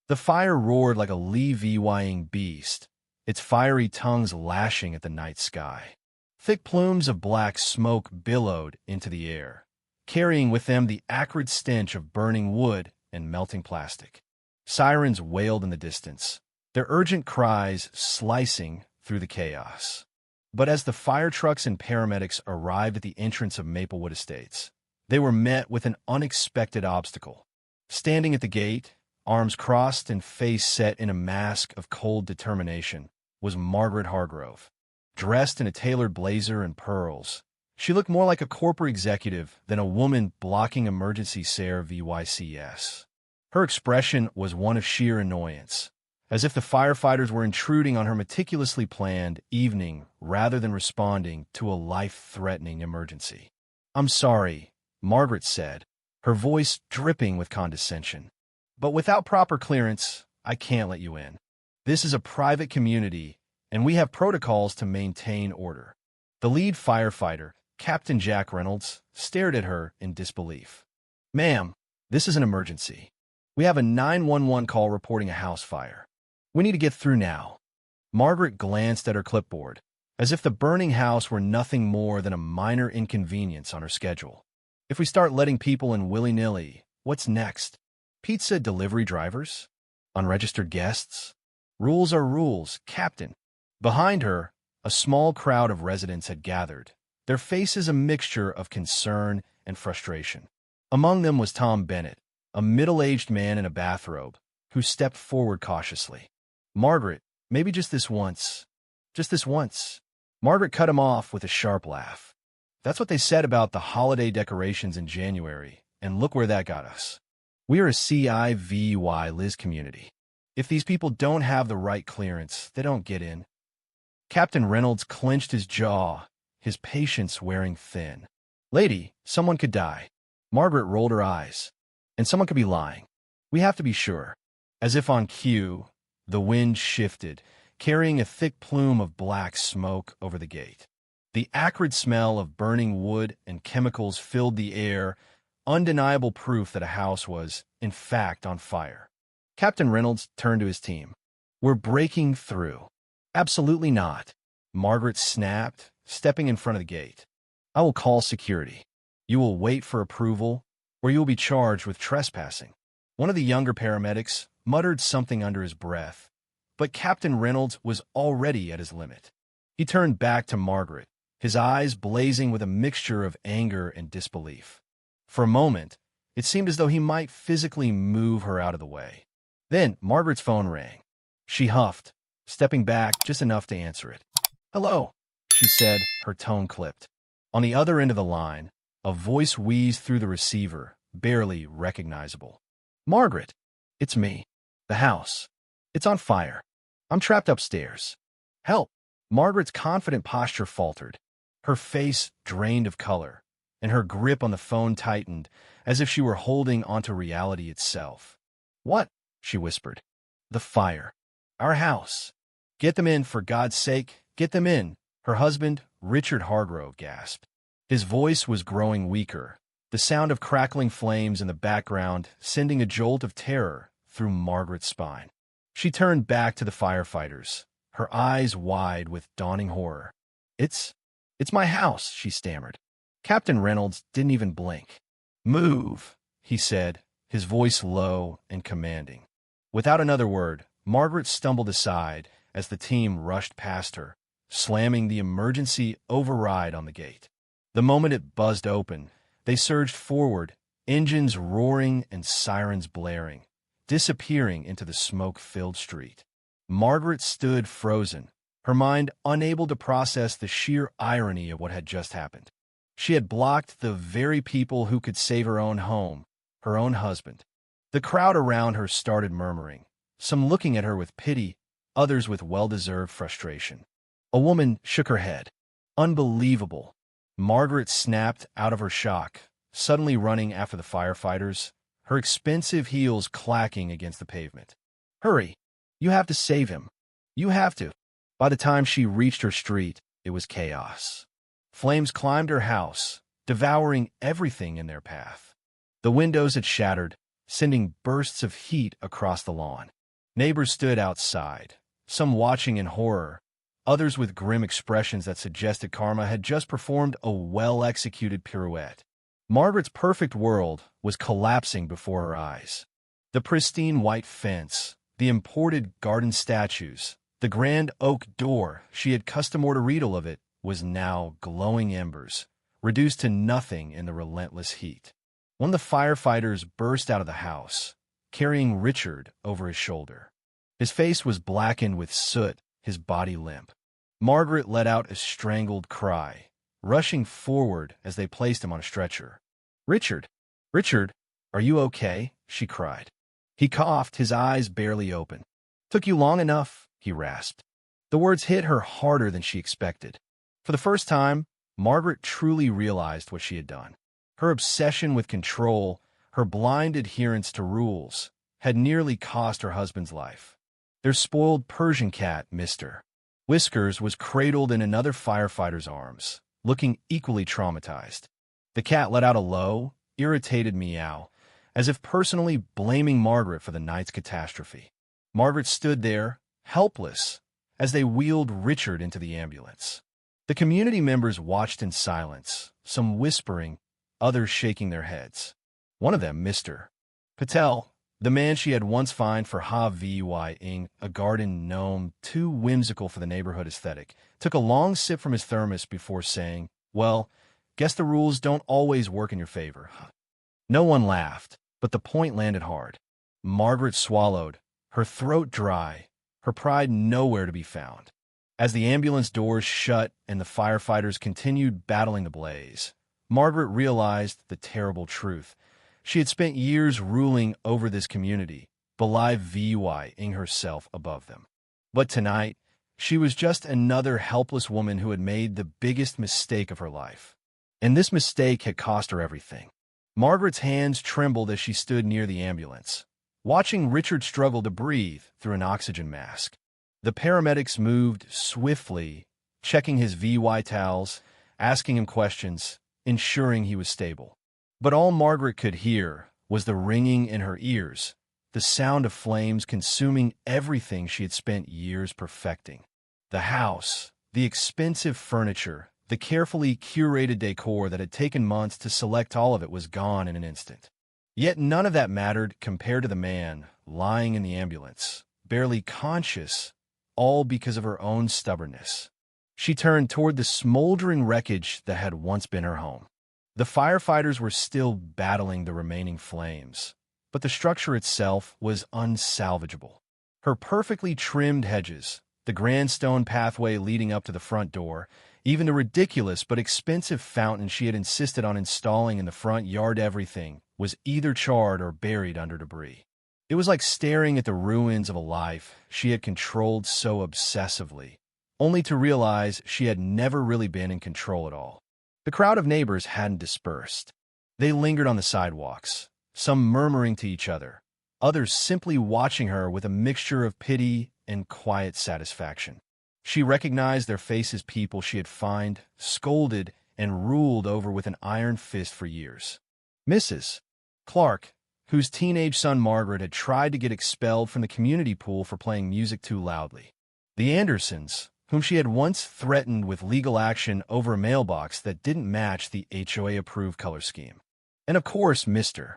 The fire roared like a levying beast, its fiery tongues lashing at the night sky. Thick plumes of black smoke billowed into the air, carrying with them the acrid stench of burning wood and melting plastic. Sirens wailed in the distance, their urgent cries slicing through the chaos. But as the fire trucks and paramedics arrived at the entrance of Maplewood Estates, they were met with an unexpected obstacle. Standing at the gate, arms crossed and face set in a mask of cold determination, was Margaret Hargrove. Dressed in a tailored blazer and pearls, she looked more like a corporate executive than a woman blocking emergency services. Her expression was one of sheer annoyance, as if the firefighters were intruding on her meticulously planned evening rather than responding to a life-threatening emergency. "I'm sorry," Margaret said, her voice dripping with condescension. "But without proper clearance, I can't let you in. This is a private community, and we have protocols to maintain order." The lead firefighter, Captain Jack Reynolds, stared at her in disbelief. "Ma'am, this is an emergency. We have a 911 call reporting a house fire. We need to get through now." Margaret glanced at her clipboard, as if the burning house were nothing more than a minor inconvenience on her schedule. "If we start letting people in willy-nilly, what's next? Pizza delivery drivers? Unregistered guests? Rules are rules, Captain." Behind her, a small crowd of residents had gathered, their faces a mixture of concern and frustration. Among them was Tom Bennett, a middle-aged man in a bathrobe, who stepped forward cautiously. "Margaret, maybe just this once. Just this once." Margaret cut him off with a sharp laugh. "That's what they said about the holiday decorations in January, and look where that got us. We are a CIVY-Liz community. If these people don't have the right clearance, they don't get in." Captain Reynolds clenched his jaw, his patience wearing thin. "Lady, someone could die." Margaret rolled her eyes. "And someone could be lying. We have to be sure." As if on cue, the wind shifted, carrying a thick plume of black smoke over the gate. The acrid smell of burning wood and chemicals filled the air, undeniable proof that a house was, in fact, on fire. Captain Reynolds turned to his team. "We're breaking through." "Absolutely not," Margaret snapped, stepping in front of the gate. "I will call security. You will wait for approval, or you will be charged with trespassing." One of the younger paramedics muttered something under his breath, but Captain Reynolds was already at his limit. He turned back to Margaret, his eyes blazing with a mixture of anger and disbelief. For a moment, it seemed as though he might physically move her out of the way. Then Margaret's phone rang. She huffed, stepping back just enough to answer it. "Hello," she said, her tone clipped. On the other end of the line, a voice wheezed through the receiver, barely recognizable. "Margaret, it's me. The house. It's on fire. I'm trapped upstairs. Help." Margaret's confident posture faltered. Her face drained of color, and her grip on the phone tightened, as if she were holding onto reality itself. "What?" she whispered. "The fire. Our house. Get them in, for God's sake, get them in," her husband, Richard Hargrove, gasped. His voice was growing weaker, the sound of crackling flames in the background sending a jolt of terror through Margaret's spine. She turned back to the firefighters, her eyes wide with dawning horror. It's my house," she stammered. Captain Reynolds didn't even blink. "Move," he said, his voice low and commanding. Without another word, Margaret stumbled aside as the team rushed past her, slamming the emergency override on the gate. The moment it buzzed open, they surged forward, engines roaring and sirens blaring, disappearing into the smoke-filled street. Margaret stood frozen, her mind unable to process the sheer irony of what had just happened. She had blocked the very people who could save her own home, her own husband. The crowd around her started murmuring, some looking at her with pity, others with well-deserved frustration. A woman shook her head. "Unbelievable." Margaret snapped out of her shock, suddenly running after the firefighters, her expensive heels clacking against the pavement. "Hurry! You have to save him. You have to." By the time she reached her street, it was chaos. Flames climbed her house, devouring everything in their path. The windows had shattered, sending bursts of heat across the lawn. Neighbors stood outside, some watching in horror, others with grim expressions that suggested karma had just performed a well-executed pirouette. Margaret's perfect world was collapsing before her eyes. The pristine white fence, the imported garden statues, the grand oak door she had custom-ordered a riddle of it was now glowing embers, reduced to nothing in the relentless heat. One of the firefighters burst out of the house, carrying Richard over his shoulder. His face was blackened with soot, his body limp. Margaret let out a strangled cry, rushing forward as they placed him on a stretcher. "Richard! Richard! Are you okay?" she cried. He coughed, his eyes barely open. "Took you long enough," he rasped. The words hit her harder than she expected. For the first time, Margaret truly realized what she had done. Her obsession with control, her blind adherence to rules, had nearly cost her husband's life. Their spoiled Persian cat, Mr. Whiskers, was cradled in another firefighter's arms, looking equally traumatized. The cat let out a low, irritated meow, as if personally blaming Margaret for the night's catastrophe. Margaret stood there, helpless, as they wheeled Richard into the ambulance. The community members watched in silence, some whispering, others shaking their heads. One of them, Mr. Patel, the man she had once fined for having a garden gnome too whimsical for the neighborhood aesthetic, took a long sip from his thermos before saying, "Well, guess the rules don't always work in your favor." No one laughed, but the point landed hard. Margaret swallowed, her throat dry, her pride nowhere to be found. As the ambulance doors shut and the firefighters continued battling the blaze, Margaret realized the terrible truth. She had spent years ruling over this community, belying herself above them. But tonight, she was just another helpless woman who had made the biggest mistake of her life. And this mistake had cost her everything. Margaret's hands trembled as she stood near the ambulance, watching Richard struggle to breathe through an oxygen mask. The paramedics moved swiftly, checking his vitals, asking him questions, ensuring he was stable. But all Margaret could hear was the ringing in her ears, the sound of flames consuming everything she had spent years perfecting. The house, the expensive furniture, the carefully curated decor that had taken months to select all of it was gone in an instant. Yet none of that mattered compared to the man lying in the ambulance, barely conscious, all because of her own stubbornness. She turned toward the smoldering wreckage that had once been her home. The firefighters were still battling the remaining flames, but the structure itself was unsalvageable. Her perfectly trimmed hedges, the grand stone pathway leading up to the front door, even the ridiculous but expensive fountain she had insisted on installing in the front yard, everything was either charred or buried under debris. It was like staring at the ruins of a life she had controlled so obsessively, only to realize she had never really been in control at all. The crowd of neighbors hadn't dispersed. They lingered on the sidewalks, some murmuring to each other, others simply watching her with a mixture of pity and quiet satisfaction. She recognized their faces, people she had fined, scolded, and ruled over with an iron fist for years. Mrs. Clark, whose teenage son Margaret had tried to get expelled from the community pool for playing music too loudly. The Andersons, whom she had once threatened with legal action over a mailbox that didn't match the HOA-approved color scheme. And of course, Mr.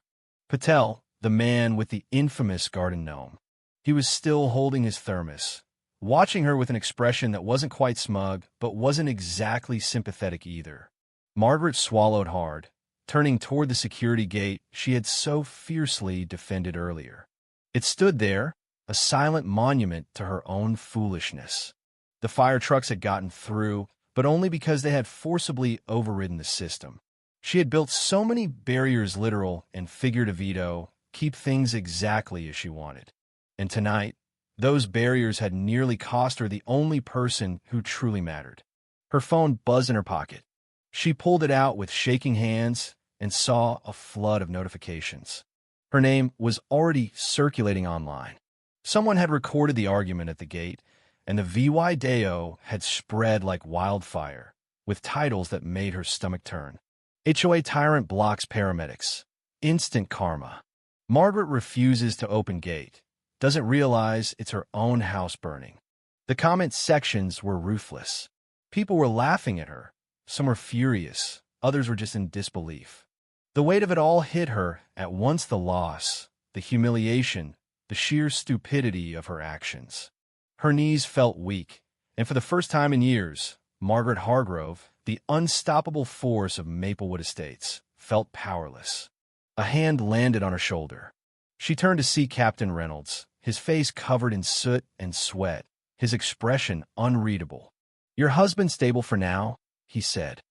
Patel, the man with the infamous garden gnome. He was still holding his thermos, watching her with an expression that wasn't quite smug, but wasn't exactly sympathetic either. Margaret swallowed hard, turning toward the security gate she had so fiercely defended earlier. It stood there, a silent monument to her own foolishness. The fire trucks had gotten through, but only because they had forcibly overridden the system. She had built so many barriers, literal and figurative, keep things exactly as she wanted. And tonight, those barriers had nearly cost her the only person who truly mattered. Her phone buzzed in her pocket. She pulled it out with shaking hands and saw a flood of notifications. Her name was already circulating online. Someone had recorded the argument at the gate, and the video had spread like wildfire, with titles that made her stomach turn. HOA tyrant blocks paramedics. Instant karma. Margaret refuses to open gate, doesn't realize it's her own house burning. The comment sections were ruthless. People were laughing at her. Some were furious, others were just in disbelief. The weight of it all hit her at once: the loss, the humiliation, the sheer stupidity of her actions. Her knees felt weak, and for the first time in years, Margaret Hargrove, the unstoppable force of Maplewood Estates, felt powerless. A hand landed on her shoulder. She turned to see Captain Reynolds, his face covered in soot and sweat, his expression unreadable. "Your husband's stable for now," he said,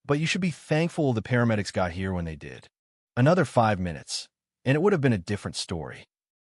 "but you should be thankful the paramedics got here when they did." Another 5 minutes, and it would have been a different story.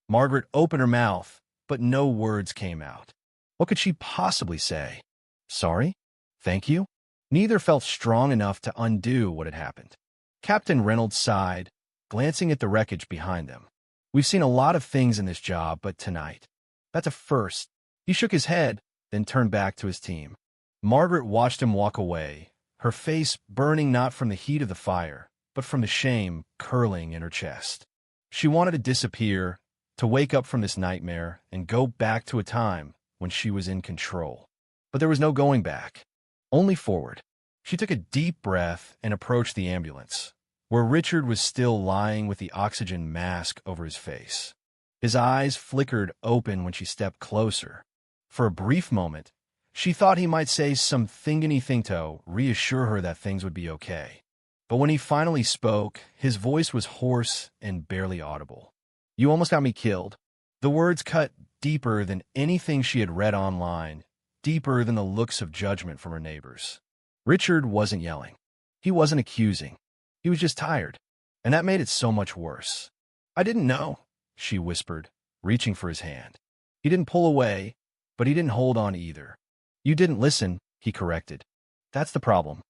Margaret opened her mouth, but no words came out. What could she possibly say? Sorry? Thank you? Neither felt strong enough to undo what had happened. Captain Reynolds sighed, glancing at the wreckage behind them. "We've seen a lot of things in this job, but tonight, that's a first." He shook his head, then turned back to his team. Margaret watched him walk away, her face burning not from the heat of the fire, but from the shame curling in her chest. She wanted to disappear, to wake up from this nightmare and go back to a time when she was in control. But there was no going back, only forward. She took a deep breath and approached the ambulance, where Richard was still lying with the oxygen mask over his face. His eyes flickered open when she stepped closer. For a brief moment, she thought he might say something to reassure her that things would be okay. But when he finally spoke, his voice was hoarse and barely audible. "You almost got me killed." The words cut deeper than anything she had read online, deeper than the looks of judgment from her neighbors. Richard wasn't yelling. He wasn't accusing. He was just tired, and that made it so much worse. "I didn't know," she whispered, reaching for his hand. He didn't pull away, but he didn't hold on either. "You didn't listen," he corrected. "That's the problem."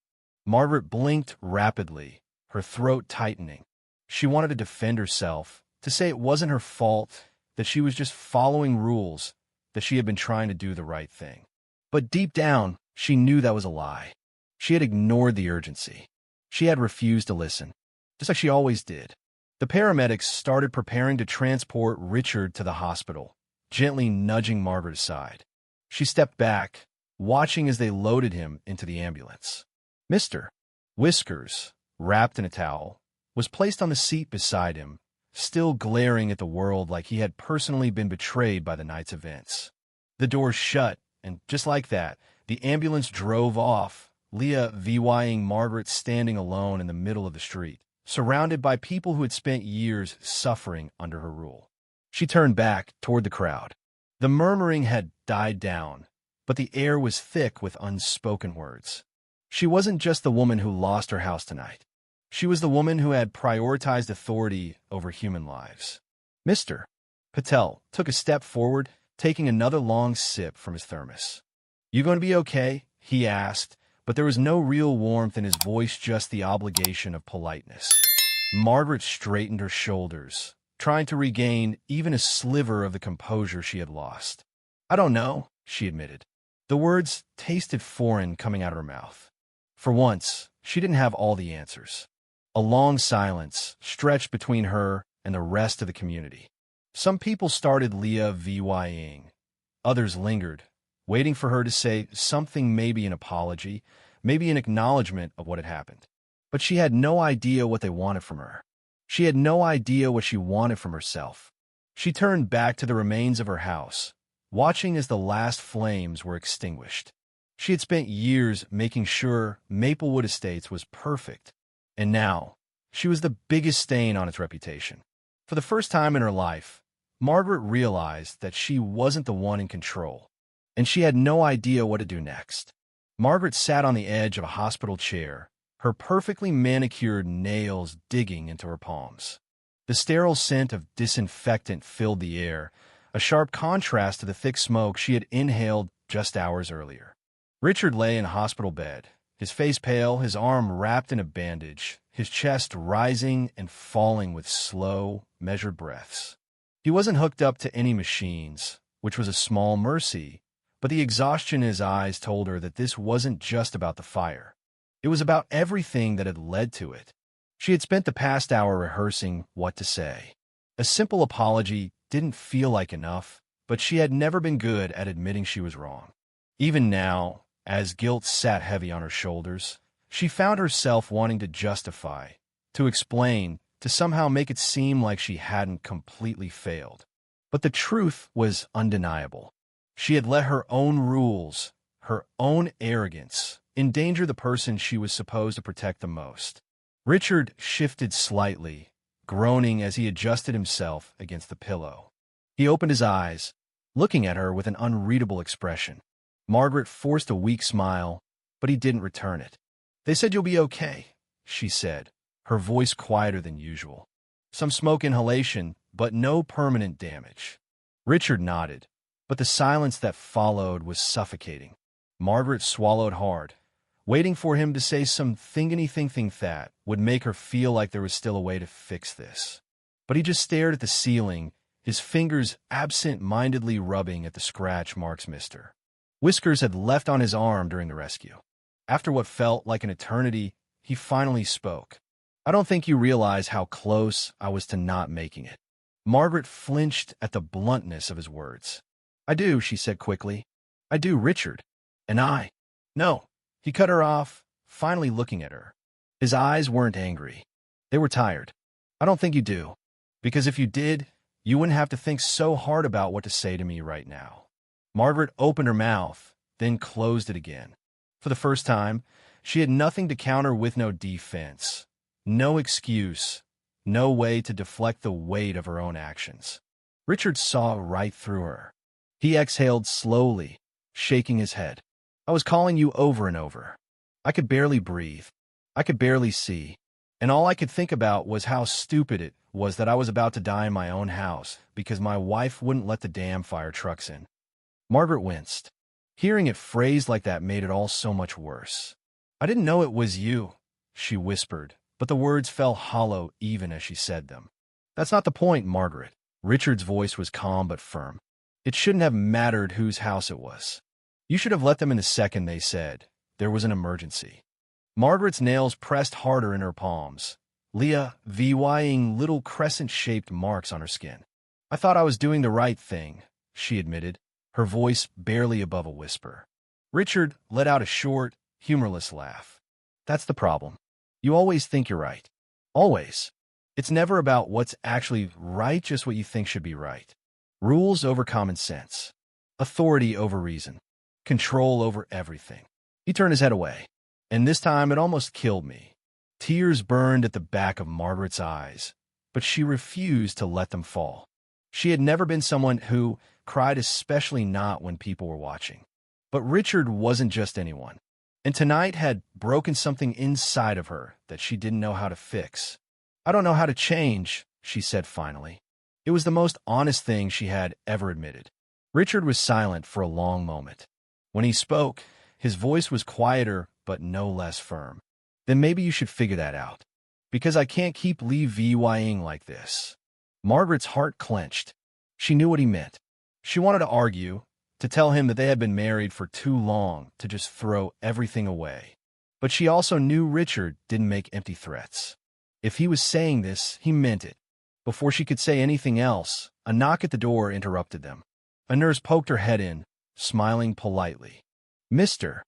Margaret blinked rapidly, her throat tightening. She wanted to defend herself, to say it wasn't her fault, that she was just following rules, that she had been trying to do the right thing. But deep down, she knew that was a lie. She had ignored the urgency. She had refused to listen, just like she always did. The paramedics started preparing to transport Richard to the hospital, gently nudging Margaret aside. She stepped back, watching as they loaded him into the ambulance. Mr. Whiskers, wrapped in a towel, was placed on the seat beside him, still glaring at the world like he had personally been betrayed by the night's events. The door shut, and just like that, the ambulance drove off, Leah VYing Margaret standing alone in the middle of the street, surrounded by people who had spent years suffering under her rule. She turned back toward the crowd. The murmuring had died down, but the air was thick with unspoken words. She wasn't just the woman who lost her house tonight. She was the woman who had prioritized authority over human lives. Mr. Patel took a step forward, taking another long sip from his thermos. "You going to be okay?" he asked, but there was no real warmth in his voice, just the obligation of politeness. Margaret straightened her shoulders, trying to regain even a sliver of the composure she had lost. "I don't know," she admitted. The words tasted foreign coming out of her mouth. For once, she didn't have all the answers. A long silence stretched between her and the rest of the community. Some people started Leah VYing. Others lingered, waiting for her to say something, maybe an apology, maybe an acknowledgement of what had happened. But she had no idea what they wanted from her. She had no idea what she wanted from herself. She turned back to the remains of her house, watching as the last flames were extinguished. She had spent years making sure Maplewood Estates was perfect, and now she was the biggest stain on its reputation. For the first time in her life, Margaret realized that she wasn't the one in control, and she had no idea what to do next. Margaret sat on the edge of a hospital chair, her perfectly manicured nails digging into her palms. The sterile scent of disinfectant filled the air, a sharp contrast to the thick smoke she had inhaled just hours earlier. Richard lay in a hospital bed, his face pale, his arm wrapped in a bandage, his chest rising and falling with slow, measured breaths. He wasn't hooked up to any machines, which was a small mercy, but the exhaustion in his eyes told her that this wasn't just about the fire. It was about everything that had led to it. She had spent the past hour rehearsing what to say. A simple apology didn't feel like enough, but she had never been good at admitting she was wrong. Even now, as guilt sat heavy on her shoulders, she found herself wanting to justify, to explain, to somehow make it seem like she hadn't completely failed. But the truth was undeniable. She had let her own rules, her own arrogance, endanger the person she was supposed to protect the most. Richard shifted slightly, groaning as he adjusted himself against the pillow. He opened his eyes, looking at her with an unreadable expression. Margaret forced a weak smile, but he didn't return it. "They said you'll be okay," she said, her voice quieter than usual. "Some smoke inhalation, but no permanent damage." Richard nodded, but the silence that followed was suffocating. Margaret swallowed hard, waiting for him to say some thing that would make her feel like there was still a way to fix this. But he just stared at the ceiling, his fingers absent-mindedly rubbing at the scratch marks Mr. Whiskers had left on his arm during the rescue. After what felt like an eternity, he finally spoke. "I don't think you realize how close I was to not making it." Margaret flinched at the bluntness of his words. "I do," she said quickly. "I do, Richard. And I—" "No." He cut her off, finally looking at her. His eyes weren't angry. They were tired. "I don't think you do. Because if you did, you wouldn't have to think so hard about what to say to me right now." Margaret opened her mouth, then closed it again. For the first time, she had nothing to counter with, no defense, no excuse, no way to deflect the weight of her own actions. Richard saw right through her. He exhaled slowly, shaking his head. "I was calling you over and over. I could barely breathe. I could barely see. And all I could think about was how stupid it was that I was about to die in my own house because my wife wouldn't let the damn fire trucks in." Margaret winced. Hearing it phrased like that made it all so much worse. "I didn't know it was you," she whispered, but the words fell hollow even as she said them. "That's not the point, Margaret." Richard's voice was calm but firm. "It shouldn't have mattered whose house it was. You should have let them in the second they said there was an emergency." Margaret's nails pressed harder in her palms, vying little crescent-shaped marks on her skin. "I thought I was doing the right thing," she admitted, her voice barely above a whisper. Richard let out a short, humorless laugh. "That's the problem. You always think you're right. Always. It's never about what's actually right, just what you think should be right. Rules over common sense. Authority over reason. Control over everything." He turned his head away, and this time it almost killed me. Tears burned at the back of Margaret's eyes, but she refused to let them fall. She had never been someone who cried, especially not when people were watching. But Richard wasn't just anyone, and tonight had broken something inside of her that she didn't know how to fix. "I don't know how to change," she said finally. It was the most honest thing she had ever admitted. Richard was silent for a long moment. When he spoke, his voice was quieter but no less firm. "Then maybe you should figure that out. Because I can't keep vying like this." Margaret's heart clenched. She knew what he meant. She wanted to argue, to tell him that they had been married for too long to just throw everything away. But she also knew Richard didn't make empty threats. If he was saying this, he meant it. Before she could say anything else, a knock at the door interrupted them. A nurse poked her head in, smiling politely. "Mr.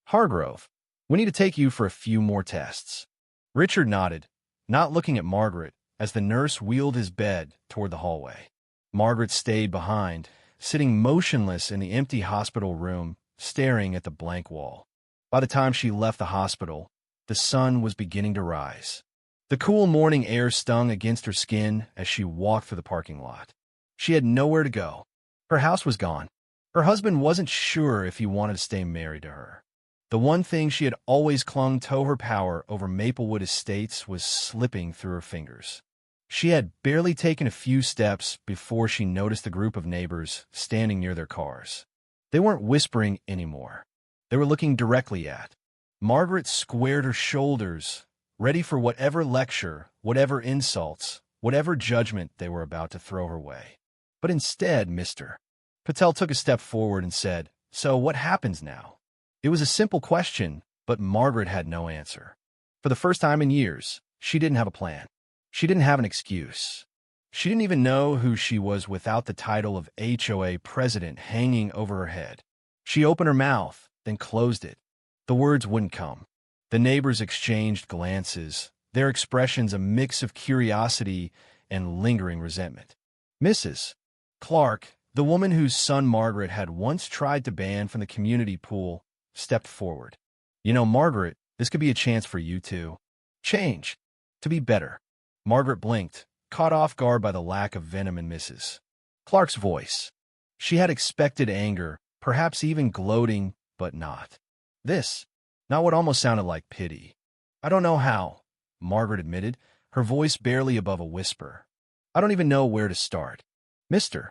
Hargrove, we need to take you for a few more tests." Richard nodded, not looking at Margaret, as the nurse wheeled his bed toward the hallway. Margaret stayed behind, sitting motionless in the empty hospital room, staring at the blank wall. By the time she left the hospital, the sun was beginning to rise. The cool morning air stung against her skin as she walked through the parking lot. She had nowhere to go. Her house was gone. Her husband wasn't sure if he wanted to stay married to her. The one thing she had always clung to, her power over Maplewood Estates, was slipping through her fingers. She had barely taken a few steps before she noticed the group of neighbors standing near their cars. They weren't whispering anymore. They were looking directly at. Margaret squared her shoulders, ready for whatever lecture, whatever insults, whatever judgment they were about to throw her way. But instead, Mr. Patel took a step forward and said, "So what happens now?" It was a simple question, but Margaret had no answer. For the first time in years, she didn't have a plan. She didn't have an excuse. She didn't even know who she was without the title of HOA president hanging over her head. She opened her mouth, then closed it. The words wouldn't come. The neighbors exchanged glances, their expressions a mix of curiosity and lingering resentment. Mrs. Clark, the woman whose son Margaret had once tried to ban from the community pool, stepped forward. You know, Margaret, this could be a chance for you to change, to be better. Margaret blinked, caught off guard by the lack of venom in Mrs. Clark's voice. She had expected anger, perhaps even gloating, but not not what almost sounded like pity. I don't know how, Margaret admitted, her voice barely above a whisper. I don't even know where to start. Mr.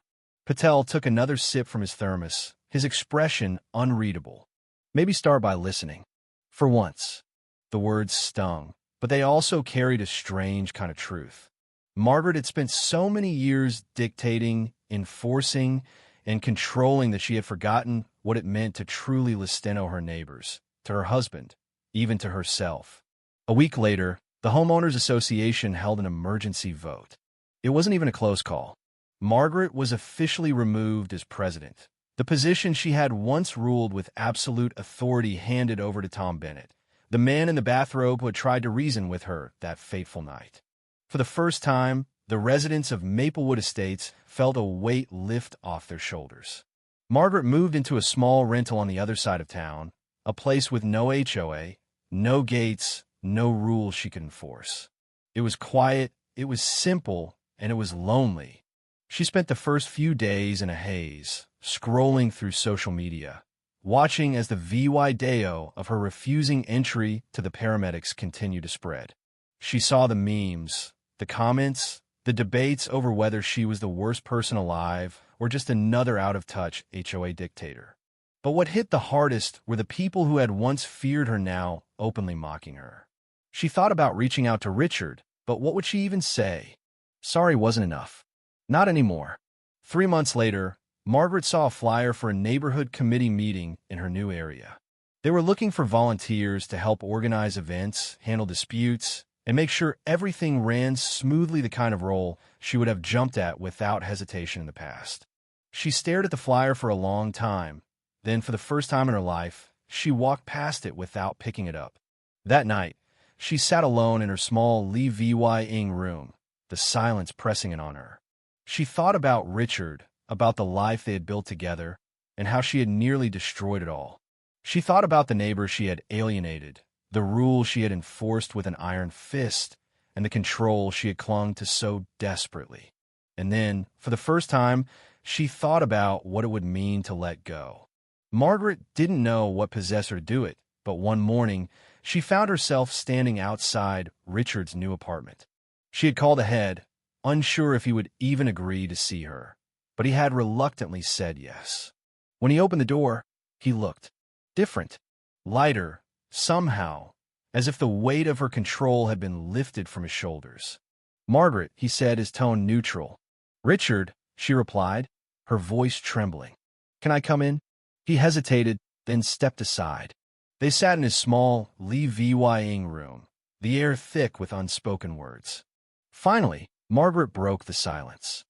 Patel took another sip from his thermos, his expression unreadable. Maybe start by listening. For once. The words stung, but they also carried a strange kind of truth. Margaret had spent so many years dictating, enforcing, and controlling that she had forgotten what it meant to truly listen to her neighbors, to her husband, even to herself. A week later, the Homeowners Association held an emergency vote. It wasn't even a close call. Margaret was officially removed as president. The position she had once ruled with absolute authority handed over to Tom Bennett, the man in the bathrobe who had tried to reason with her that fateful night. For the first time, the residents of Maplewood Estates felt a weight lift off their shoulders. Margaret moved into a small rental on the other side of town, a place with no HOA, no gates, no rules she could enforce. It was quiet, it was simple, and it was lonely. She spent the first few days in a haze, scrolling through social media, watching as the video of her refusing entry to the paramedics continued to spread. She saw the memes, the comments, the debates over whether she was the worst person alive or just another out-of-touch HOA dictator. But what hit the hardest were the people who had once feared her now openly mocking her. She thought about reaching out to Richard, but what would she even say? Sorry wasn't enough. Not anymore. 3 months later, Margaret saw a flyer for a neighborhood committee meeting in her new area. They were looking for volunteers to help organize events, handle disputes, and make sure everything ran smoothly, the kind of role she would have jumped at without hesitation in the past. She stared at the flyer for a long time. Then, for the first time in her life, she walked past it without picking it up. That night, she sat alone in her small living room, the silence pressing in on her. She thought about Richard, about the life they had built together, and how she had nearly destroyed it all. She thought about the neighbors she had alienated, the rules she had enforced with an iron fist, and the control she had clung to so desperately. And then, for the first time, she thought about what it would mean to let go. Margaret didn't know what possessed her to do it, but one morning, she found herself standing outside Richard's new apartment. She had called ahead, unsure if he would even agree to see her, but he had reluctantly said yes. When he opened the door, he looked different, lighter, somehow, as if the weight of her control had been lifted from his shoulders. Margaret, he said, his tone neutral. Richard, she replied, her voice trembling. Can I come in? He hesitated, then stepped aside. They sat in his small, living room, the air thick with unspoken words. Finally, Margaret broke the silence.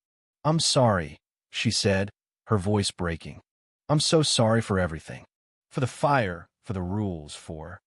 I'm sorry, she said, her voice breaking. I'm so sorry for everything. For the fire, for the rules, for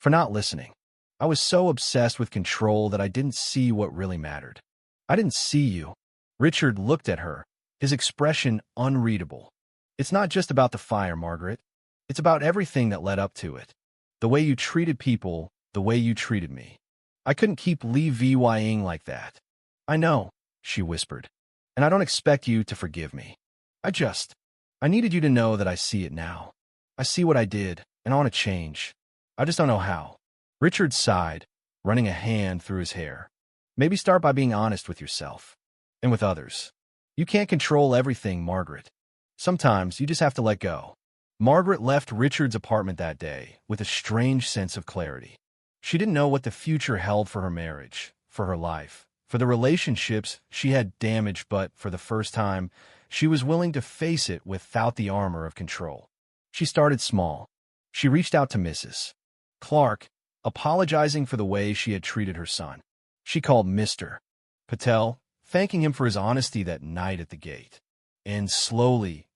not listening. I was so obsessed with control that I didn't see what really mattered. I didn't see you. Richard looked at her, his expression unreadable. It's not just about the fire, Margaret. It's about everything that led up to it. The way you treated people, the way you treated me. I couldn't keep living like that. I know, she whispered, and I don't expect you to forgive me. I needed you to know that I see it now. I see what I did, and I want to change. I just don't know how. Richard sighed, running a hand through his hair. Maybe start by being honest with yourself. And with others. You can't control everything, Margaret. Sometimes you just have to let go. Margaret left Richard's apartment that day with a strange sense of clarity. She didn't know what the future held for her marriage, for her life, for the relationships she had damaged, but for the first time, she was willing to face it without the armor of control. She started small. She reached out to Mrs. Clark, apologizing for the way she had treated her son. She called Mr. Patel, thanking him for his honesty that night at the gate. And slowly,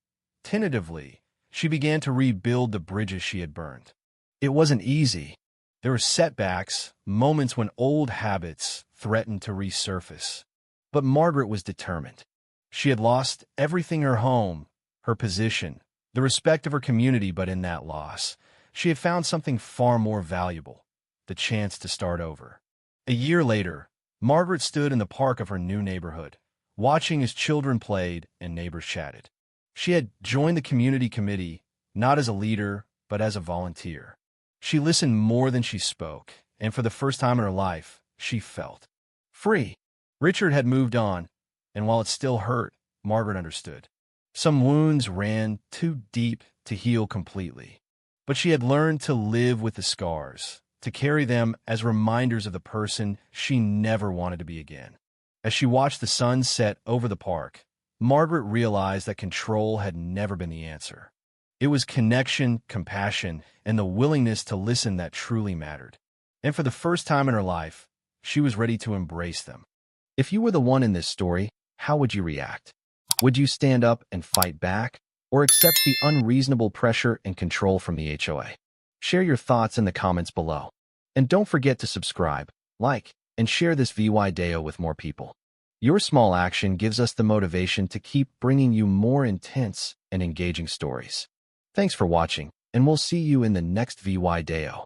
tentatively, she began to rebuild the bridges she had burned. It wasn't easy. There were setbacks, moments when old habits threatened to resurface. But Margaret was determined. She had lost everything: her home, her position, the respect of her community, but in that loss, she had found something far more valuable: the chance to start over. A year later, Margaret stood in the park of her new neighborhood, watching as children played and neighbors chatted. She had joined the community committee, not as a leader, but as a volunteer. She listened more than she spoke, and for the first time in her life, she felt free. Richard had moved on, and while it still hurt, Margaret understood. Some wounds ran too deep to heal completely. But she had learned to live with the scars, to carry them as reminders of the person she never wanted to be again. As she watched the sun set over the park, Margaret realized that control had never been the answer. It was connection, compassion, and the willingness to listen that truly mattered. And for the first time in her life, she was ready to embrace them. If you were the one in this story, how would you react? Would you stand up and fight back, or accept the unreasonable pressure and control from the HOA? Share your thoughts in the comments below. And don't forget to subscribe, like, and share this video with more people. Your small action gives us the motivation to keep bringing you more intense and engaging stories. Thanks for watching, and we'll see you in the next video.